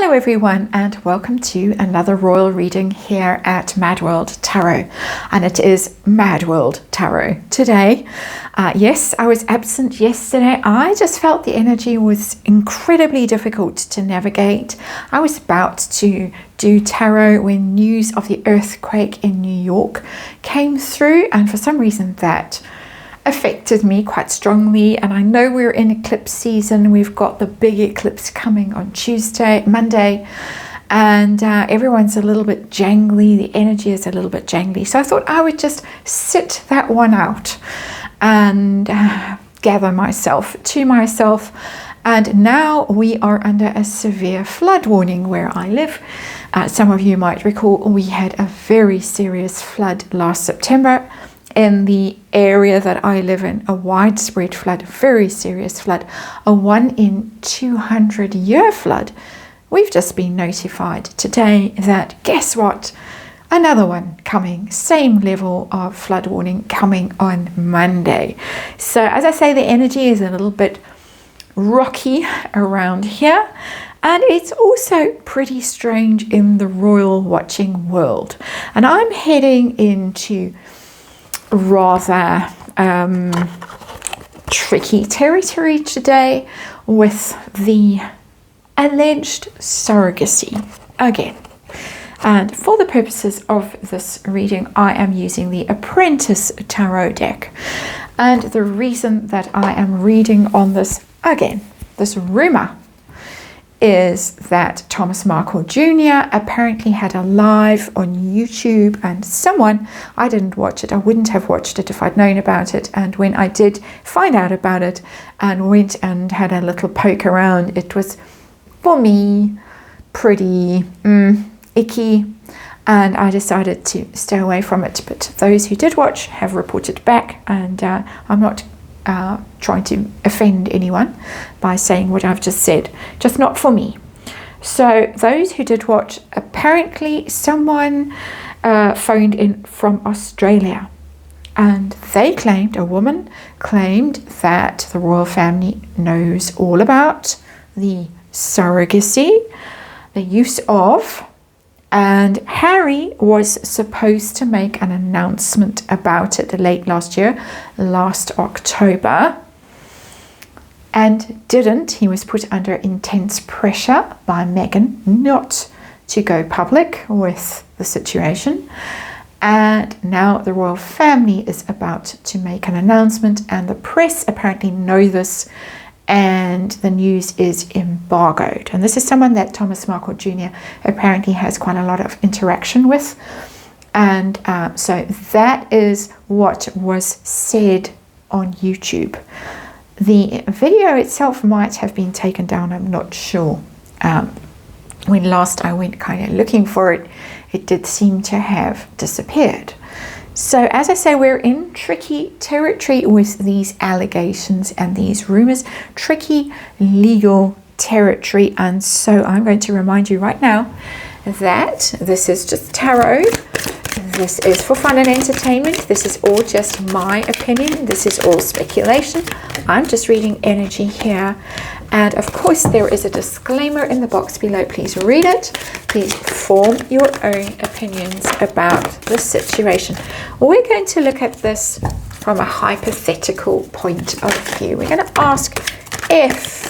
Hello everyone, and welcome to another royal reading here at MadWorldTarot, and it is MadWorldTarot today. Yes, I was absent yesterday. I just felt the energy was incredibly difficult to navigate. I was about to do tarot when news of the earthquake in New York came through, and for some reason that affected me quite strongly. And I know we're in eclipse season. We've got the big eclipse coming on Monday, and everyone's a little bit jangly. The energy is a little bit jangly. So I thought I would just sit that one out and gather myself to myself. And now we are under a severe flood warning where I live. Some of you might recall we had a very serious flood last September. In the area that I live in, a widespread flood, very serious flood, a 1 in 200 year flood. We've just been notified today that, guess what? Another one coming, same level of flood warning coming on Monday. So as I say, the energy is a little bit rocky around here. And it's also pretty strange in the royal watching world. And I'm heading into rather tricky territory today with the alleged surrogacy again. And for the purposes of this reading, I am using the Apprentice Tarot deck. And the reason that I am reading on this again, this rumor, is that Thomas Markle Jr. apparently had a live on YouTube, and someone, I didn't watch it, I wouldn't have watched it if I'd known about it, and when I did find out about it and went and had a little poke around, it was, for me, pretty icky, and I decided to stay away from it. But those who did watch have reported back, and I'm not trying to offend anyone by saying what I've just said, just not for me. So those who did watch, apparently someone phoned in from Australia, and they claimed, a woman claimed, that the royal family knows all about the surrogacy, the use of, and Harry was supposed to make an announcement about it late last year, last October, and didn't. He was put under intense pressure by Meghan not to go public with the situation. And now the royal family is about to make an announcement, and the press apparently know this, and the news is embargoed. And this is someone that Thomas Markle Jr. apparently has quite a lot of interaction with. And so that is what was said on YouTube. The video itself might have been taken down, I'm not sure. When last I went kind of looking for it, it did seem to have disappeared. So as I say, we're in tricky territory with these allegations and these rumors, tricky legal territory. And so I'm going to remind you right now that this is just tarot. This is for fun and entertainment. This is all just my opinion. This is all speculation. I'm just reading energy here. And of course, there is a disclaimer in the box below. Please read it. Please form your own opinions about this situation. We're going to look at this from a hypothetical point of view. We're going to ask if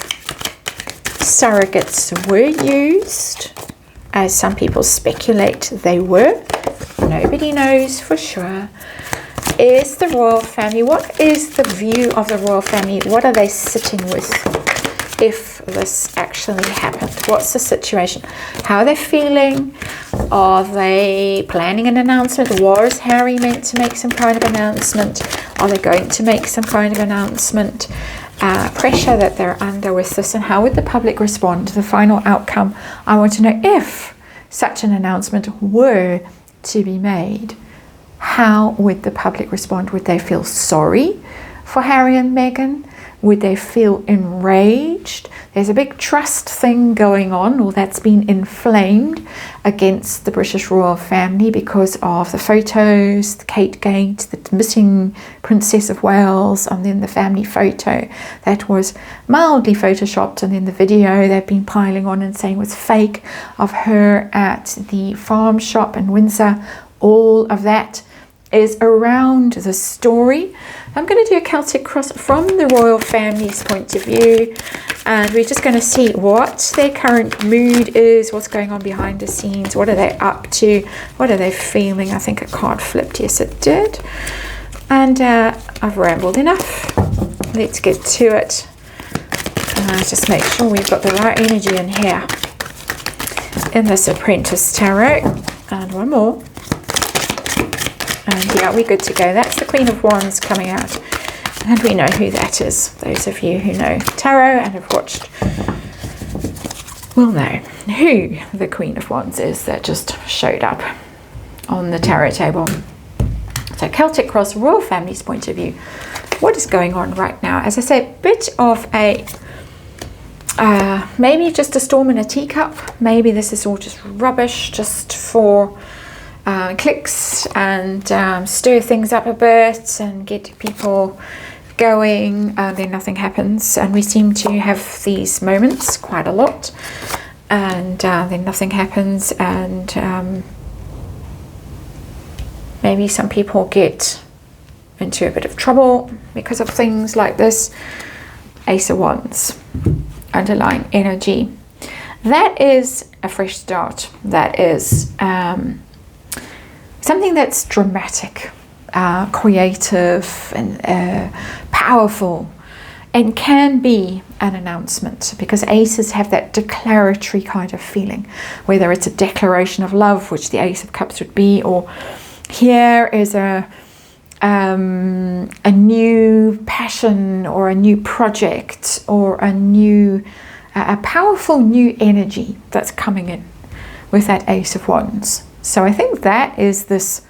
surrogates were used, as some people speculate they were. Nobody knows for sure. Is the royal family, what is the view of the royal family? What are they sitting with if this actually happened? What's the situation? How are they feeling? Are they planning an announcement? Was Harry meant to make some kind of announcement? Are they going to make some kind of announcement? Pressure that they're under with this, and how would the public respond to the final outcome? I want to know, if such an announcement were to be made, how would the public respond? Would they feel sorry for Harry and Meghan? Would they feel enraged? There's a big trust thing going on, or that's been inflamed against the British royal family because of the photos, the Kate Gate, the missing Princess of Wales, and then the family photo that was mildly photoshopped, and then the video they've been piling on and saying was fake of her at the farm shop in Windsor. All of that is around the story. I'm going to do a Celtic Cross from the royal family's point of view, and we're just going to see what their current mood is, what's going on behind the scenes, what are they up to, what are they feeling. I think a card flipped. Yes, it did. And I've rambled enough. Let's get to it. Just make sure we've got the right energy in here in this Apprentice Tarot. And one more. And yeah, we're good to go. That's the Queen of Wands coming out. And we know who that is. Those of you who know tarot and have watched will know who the Queen of Wands is that just showed up on the tarot table. So Celtic Cross, royal family's point of view. What is going on right now? As I say, a bit of a maybe just a storm in a teacup. Maybe this is all just rubbish, just for clicks and stir things up a bit and get people going, then nothing happens, and we seem to have these moments quite a lot, and then nothing happens, and maybe some people get into a bit of trouble because of things like this. Ace of Wands, underlying energy. That is a fresh start. That is something that's dramatic, creative, and powerful, and can be an announcement, because aces have that declaratory kind of feeling, whether it's a declaration of love, which the Ace of Cups would be, or here is a new passion, or a new project, or a powerful new energy that's coming in with that Ace of Wands. So I think that is this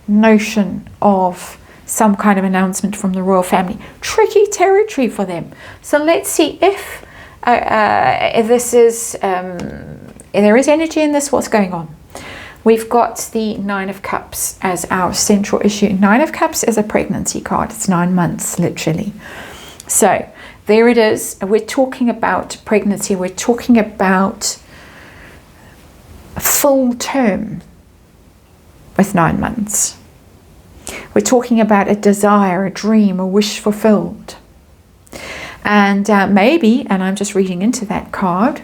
notion of some kind of announcement from the royal family. Tricky territory for them. So let's see if this is, if there is energy in this, what's going on. We've got the Nine of Cups as our central issue. Nine of Cups is a pregnancy card. It's 9 months, literally. So there it is. We're talking about pregnancy. We're talking about a full term with 9 months. We're talking about a desire, a dream, a wish fulfilled. And maybe, and I'm just reading into that card,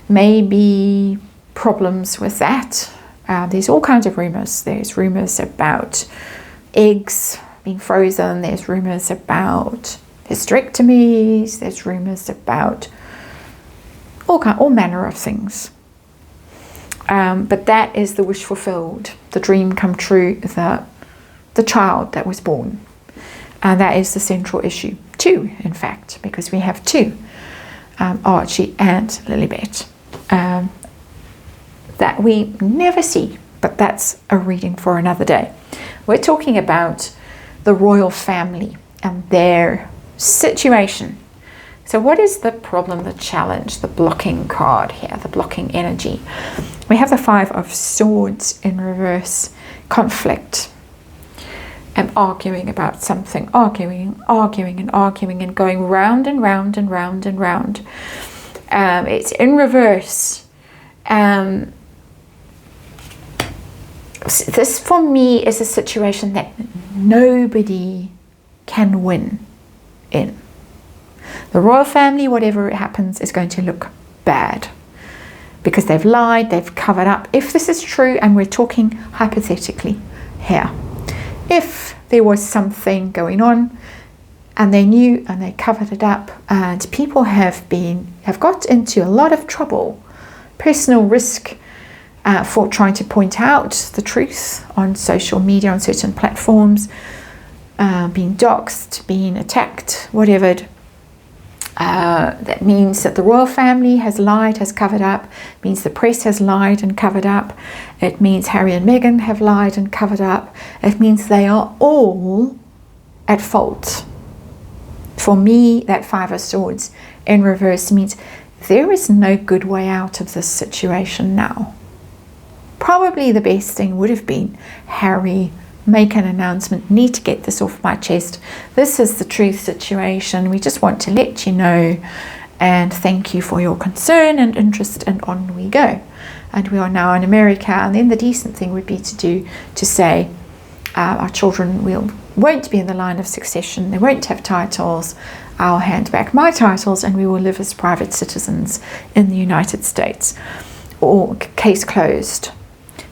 maybe problems with that. There's all kinds of rumors. There's rumors about eggs being frozen. There's rumors about hysterectomies. There's rumors about all manner of things. But that is the wish fulfilled, the dream come true, the child that was born. And that is the central issue. 2, in fact, because we have 2, Archie and Lilibet, that we never see, but that's a reading for another day. We're talking about the royal family and their situation. So what is the problem, the challenge, the blocking card here, the blocking energy? We have the 5 of Swords in reverse, conflict, and arguing about something, arguing and going round and round and round and round. It's in reverse. This for me is a situation that nobody can win in. The royal family, whatever happens, is going to look bad because they've lied, they've covered up. If this is true, and we're talking hypothetically here, if there was something going on and they knew and they covered it up, and people have got into a lot of trouble, personal risk, for trying to point out the truth on social media, on certain platforms, being doxxed, being attacked, whatever. That means that the royal family has lied, has covered up. It means the press has lied and covered up. It means Harry and Meghan have lied and covered up. It means they are all at fault For me, that Five of Swords in reverse means there is no good way out of this situation now. Probably the best thing would have been, Harry, make an announcement, need to get this off my chest. This is the truth situation. We just want to let you know, and thank you for your concern and interest, and on we go. And we are now in America, and then the decent thing would be to say, our children won't be in the line of succession, they won't have titles, I'll hand back my titles, and we will live as private citizens in the United States. Or case closed.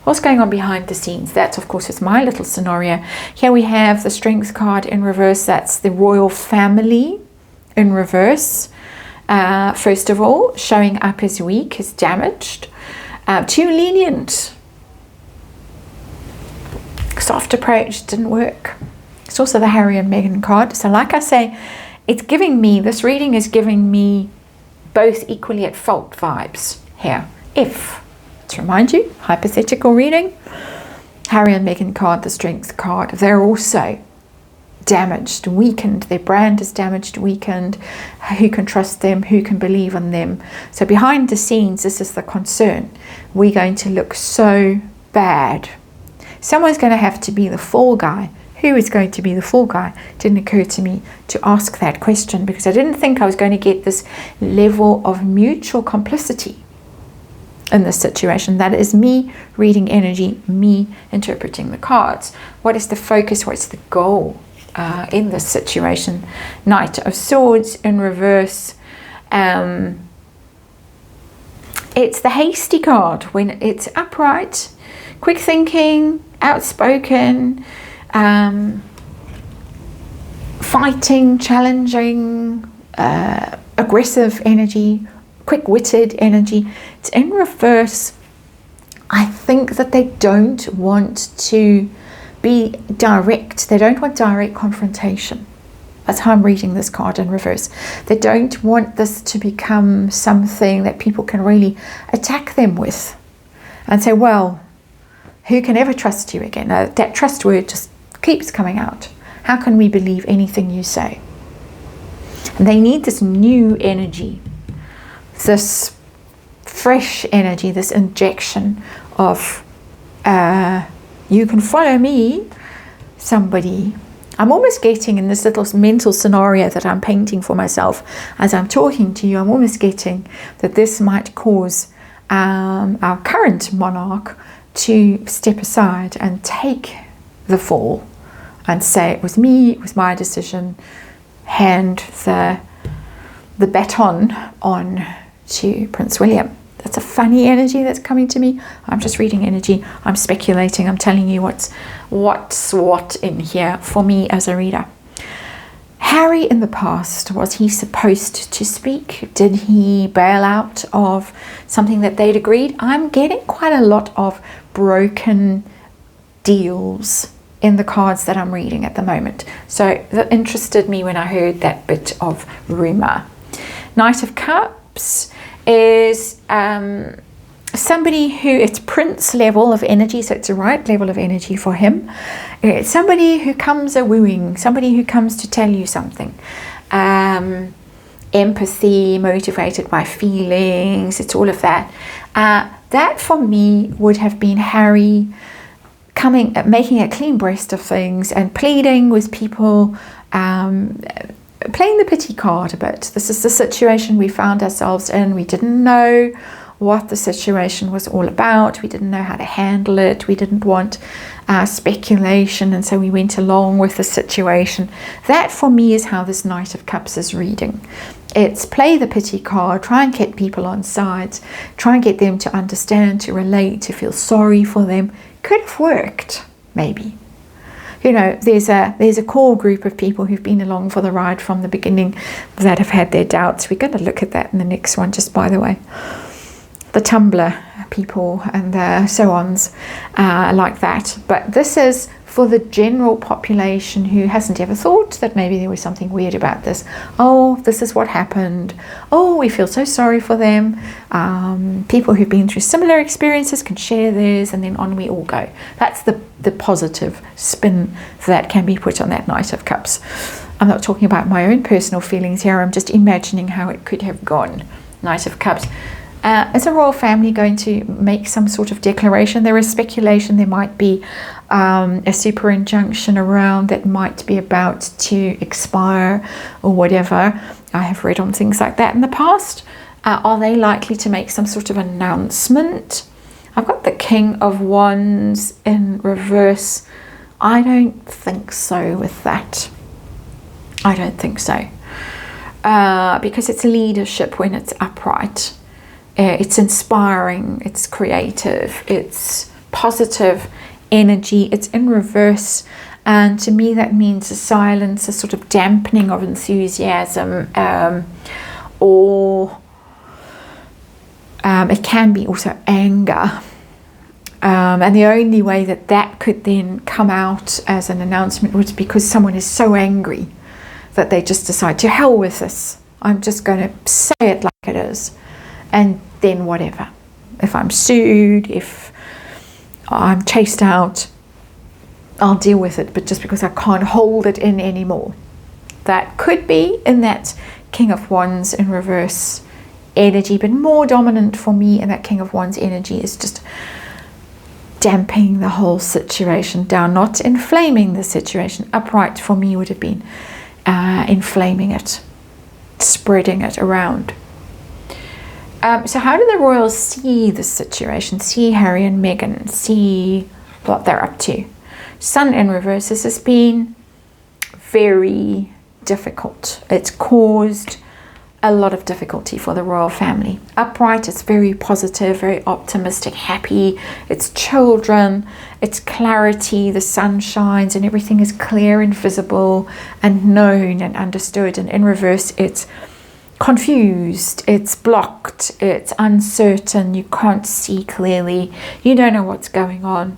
What's going on behind the scenes? That, of course, is my little scenario. Here we have the Strength card in reverse. That's the royal family in reverse. First of all, showing up as weak, as damaged, too lenient. Soft approach didn't work. It's also the Harry and Meghan card. So like I say, it's giving me, this reading is giving me both equally at fault vibes here. If, to remind you, hypothetical reading, Harry and Meghan card, the Strength card, they're also damaged, weakened. Their brand is damaged, weakened. Who can trust them? Who can believe in them? So behind the scenes, this is the concern. We're going to look so bad. Someone's going to have to be the fall guy. Who is going to be the fall guy? It didn't occur to me to ask that question, because I didn't think I was going to get this level of mutual complicity in this situation. That is me reading energy, me interpreting the cards. What is the focus? What's the goal in this situation? Knight of Swords in reverse. It's the hasty card. When it's upright, quick thinking, outspoken, fighting, challenging, aggressive energy, quick-witted energy. It's in reverse. I think that they don't want to be direct. They don't want direct confrontation. That's how I'm reading this card in reverse. They don't want this to become something that people can really attack them with and say, well, who can ever trust you again? That trust word just keeps coming out. How can we believe anything you say? And they need this new energy, this fresh energy, this injection of you can follow me, somebody. I'm almost getting, in this little mental scenario that I'm painting for myself as I'm talking to you, I'm almost getting that this might cause our current monarch to step aside and take the fall and say, it was me, it was my decision, hand the baton on to Prince William. That's a funny energy that's coming to me. I'm just reading energy. I'm speculating. I'm telling you what's what in here for me as a reader. Harry in the past, was he supposed to speak? Did he bail out of something that they'd agreed? I'm getting quite a lot of broken deals in the cards that I'm reading at the moment. So that interested me when I heard that bit of rumor. Knight of Cups is somebody who, it's Prince level of energy, so it's the right level of energy for him. It's somebody who comes a-wooing, somebody who comes to tell you something. Empathy, motivated by feelings, it's all of that. That for me would have been Harry making a clean breast of things and pleading with people, playing the pity card a bit. This is the situation we found ourselves in. We didn't know what the situation was all about. We didn't know how to handle it. We didn't want speculation, and so we went along with the situation. That for me is how this Knight of Cups is reading. It's play the pity card, try and get people on sides, try and get them to understand, to relate, to feel sorry for them. Could have worked, maybe. You know, there's a core group of people who've been along for the ride from the beginning that have had their doubts. We're going to look at that in the next one, just by the way. The Tumblr people and the so-ons like that. But this is for the general population who hasn't ever thought that maybe there was something weird about this. Oh, this is what happened. Oh, we feel so sorry for them. People who've been through similar experiences can share theirs, and then on we all go. That's the positive spin that can be put on that Knight of Cups. I'm not talking about my own personal feelings here. I'm just imagining how it could have gone. Knight of Cups. Is the royal family going to make some sort of declaration? There is speculation there might be a super injunction around that might be about to expire or whatever. I have read on things like that in the past. Are they likely to make some sort of announcement? I've got the King of Wands in reverse. I don't think so with that. I don't think so. Because it's leadership when it's upright. It's inspiring, it's creative, it's positive energy, it's in reverse. And to me that means a silence, a sort of dampening of enthusiasm, or it can be also anger. And the only way that that could then come out as an announcement was because someone is so angry that they just decide, to hell with this, I'm just going to say it like it is, and then whatever. If I'm sued, if I'm chased out, I'll deal with it, but just because I can't hold it in anymore. That could be in that King of Wands in reverse energy, but more dominant for me in that King of Wands energy is just damping the whole situation down, not inflaming the situation. Upright for me would have been inflaming it, spreading it around. So how do the royals see this situation, see Harry and Meghan, see what they're up to? Sun in reverse, this has been very difficult. It's caused a lot of difficulty for the royal family. Upright, it's very positive, very optimistic, happy. It's children, it's clarity, the sun shines and everything is clear and visible and known and understood. And in reverse, it's confused, it's blocked, it's uncertain, you can't see clearly, you don't know what's going on.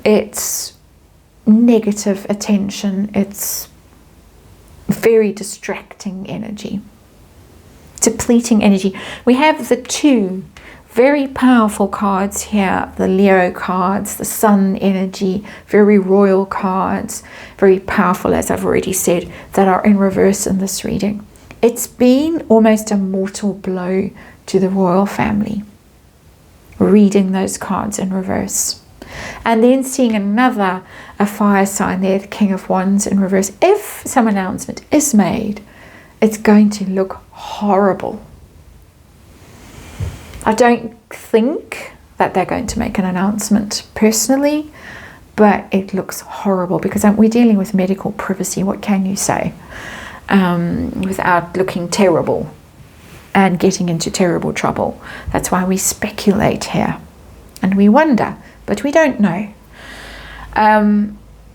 It's negative attention, it's very distracting energy, depleting energy. We have the two very powerful cards here, the Leo cards, the Sun energy, very royal cards, very powerful, as I've already said, that are in reverse in this reading. It's been almost a mortal blow to the royal family, reading those cards in reverse. And then seeing a fire sign there, the King of Wands in reverse. If some announcement is made, it's going to look horrible. I don't think that they're going to make an announcement personally, but it looks horrible because we're dealing with medical privacy. What can you say without looking terrible and getting into terrible trouble? That's why we speculate here and we wonder, but we don't know.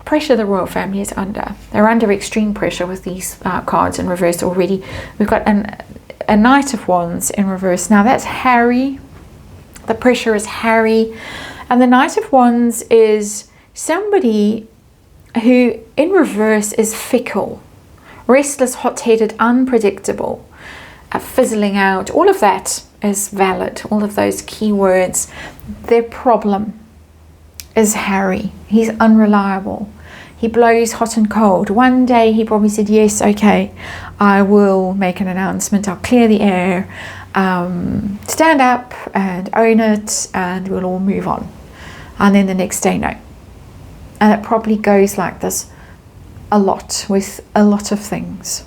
Pressure the royal family is under. They're under extreme pressure with these cards in reverse already. We've got a Knight of Wands in reverse. Now that's Harry. The pressure is Harry. And the Knight of Wands is somebody who in reverse is fickle, restless, hot-headed, unpredictable, fizzling out. All of that is valid. All of those keywords. Their problem is Harry. He's unreliable. He blows hot and cold. One day he probably said, yes, okay, I will make an announcement. I'll clear the air, stand up and own it, and we'll all move on. And then the next day, no. And it probably goes like this a lot with a lot of things.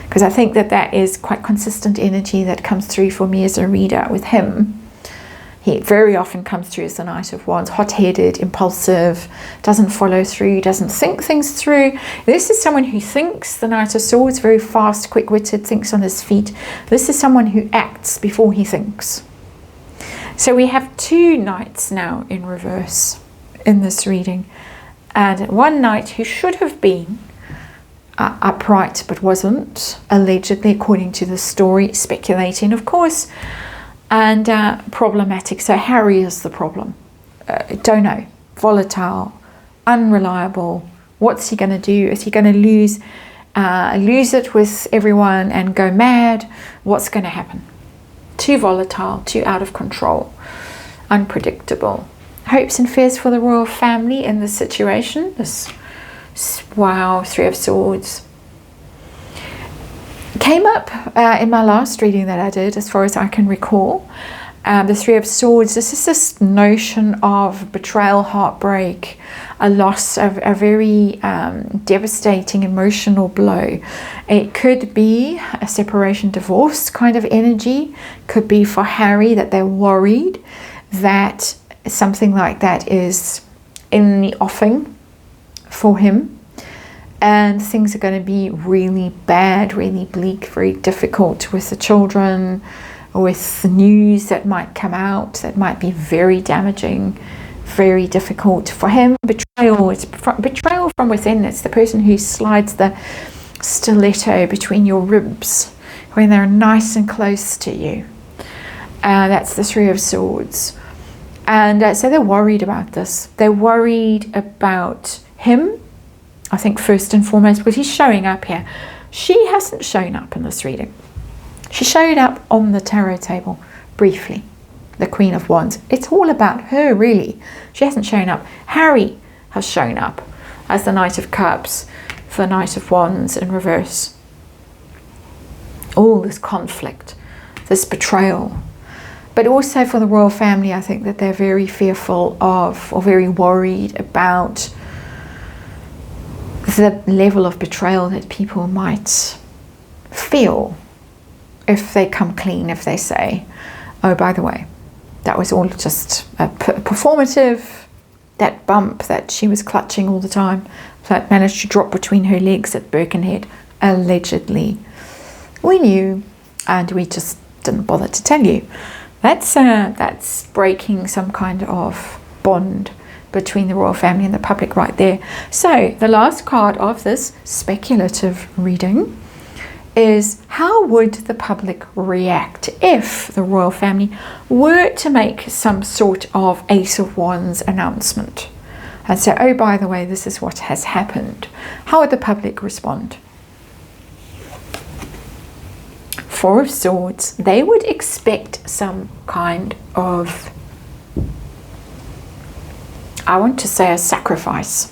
Because I think that is quite consistent energy that comes through for me as a reader with him. He very often comes through as the Knight of Wands, hot-headed, impulsive, doesn't follow through, doesn't think things through. This is someone who thinks. The Knight of Swords, very fast, quick-witted, thinks on his feet. This is someone who acts before he thinks. So we have two knights now in reverse in this reading. And one knight who should have been upright but wasn't, allegedly, according to the story, speculating, of course, and problematic. So Harry is the problem. Don't know. Volatile, unreliable. What's he going to do? Is he going to lose it with everyone and go mad? What's going to happen? Too volatile, too out of control, unpredictable. Hopes and fears for the royal family in this situation, this Wow, Three of Swords. Came up in my last reading that I did, as far as I can recall. The Three of Swords, this is this notion of betrayal, heartbreak, a loss, of a very devastating emotional blow. It could be a separation, divorce kind of energy. Could be for Harry that they're worried that something like that is in the offing for him. And things are going to be really bad, really bleak, very difficult with the children, with the news that might come out, that might be very damaging, very difficult for him. Betrayal, it's betrayal from within. It's the person who slides the stiletto between your ribs when they're nice and close to you. That's the Three of Swords. And so they're worried about this. They're worried about him, I think, first and foremost, because he's showing up here. She hasn't shown up in this reading. She showed up on the tarot table briefly, the Queen of Wands. It's all about her, really. She hasn't shown up. Harry has shown up as the Knight of Cups, the Knight of Wands in reverse. All this conflict, this betrayal. But also for the royal family, I think that they're very fearful of, or very worried about, the level of betrayal that people might feel if they come clean, if they say, oh, by the way, that was all just a performative, that bump that she was clutching all the time, that managed to drop between her legs at Birkenhead, allegedly. We knew, and we just didn't bother to tell you. That's breaking some kind of bond between the royal family and the public right there. So the last card of this speculative reading is, how would the public react if the royal family were to make some sort of Ace of Wands announcement and say, oh, by the way, this is what has happened? How would the public respond? Four of Swords. They would expect some kind of, I want to say, a sacrifice.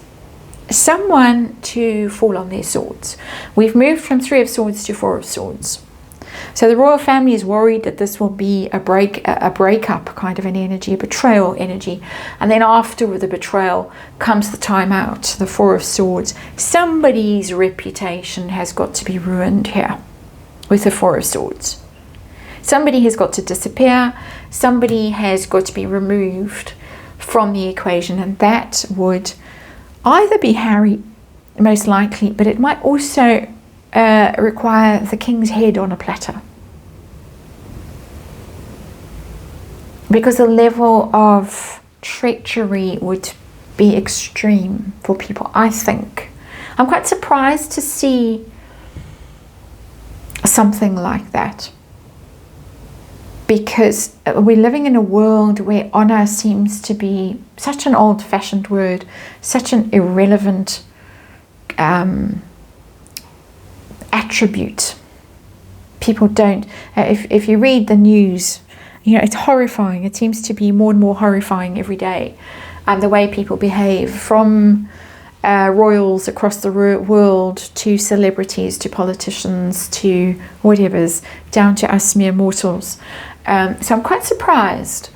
Someone to fall on their swords. We've moved from Three of Swords to Four of Swords. So the royal family is worried that this will be a breakup kind of an energy, a betrayal energy. And then after the betrayal comes the time out, the Four of Swords. Somebody's reputation has got to be ruined here with the Four of Swords. Somebody has got to disappear. Somebody has got to be removed from the equation, and that would either be Harry, most likely, but it might also require the king's head on a platter, because the level of treachery would be extreme for people, I think. I'm quite surprised to see something like that, because we're living in a world where honor seems to be such an old-fashioned word, such an irrelevant attribute. People don't, if you read the news, you know, it's horrifying. It seems to be more and more horrifying every day. The way people behave, from royals across the world to celebrities to politicians to whatever's, down to us mere mortals. So I'm quite surprised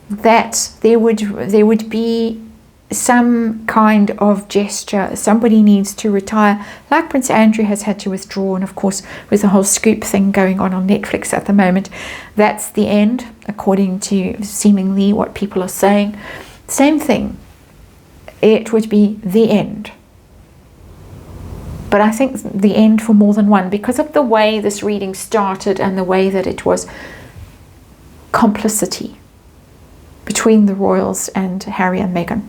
that there would be some kind of gesture. Somebody needs to retire, like Prince Andrew has had to withdraw, and of course with the whole Scoop thing going on Netflix at the moment, that's the end, according to seemingly what people are saying. Same thing. It would be the end. But I think the end for more than one, because of the way this reading started and the way that it was complicity between the royals and Harry and Meghan,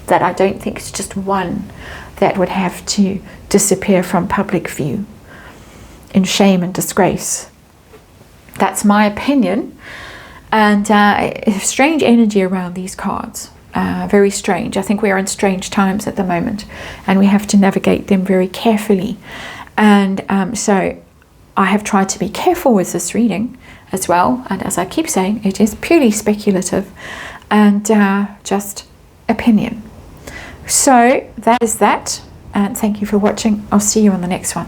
that I don't think it's just one that would have to disappear from public view in shame and disgrace. That's my opinion. And strange energy around these cards. Very strange. I think we are in strange times at the moment, and we have to navigate them very carefully. And so I have tried to be careful with this reading as well. And as I keep saying, it is purely speculative and just opinion. So that is that, and thank you for watching. I'll see you on the next one.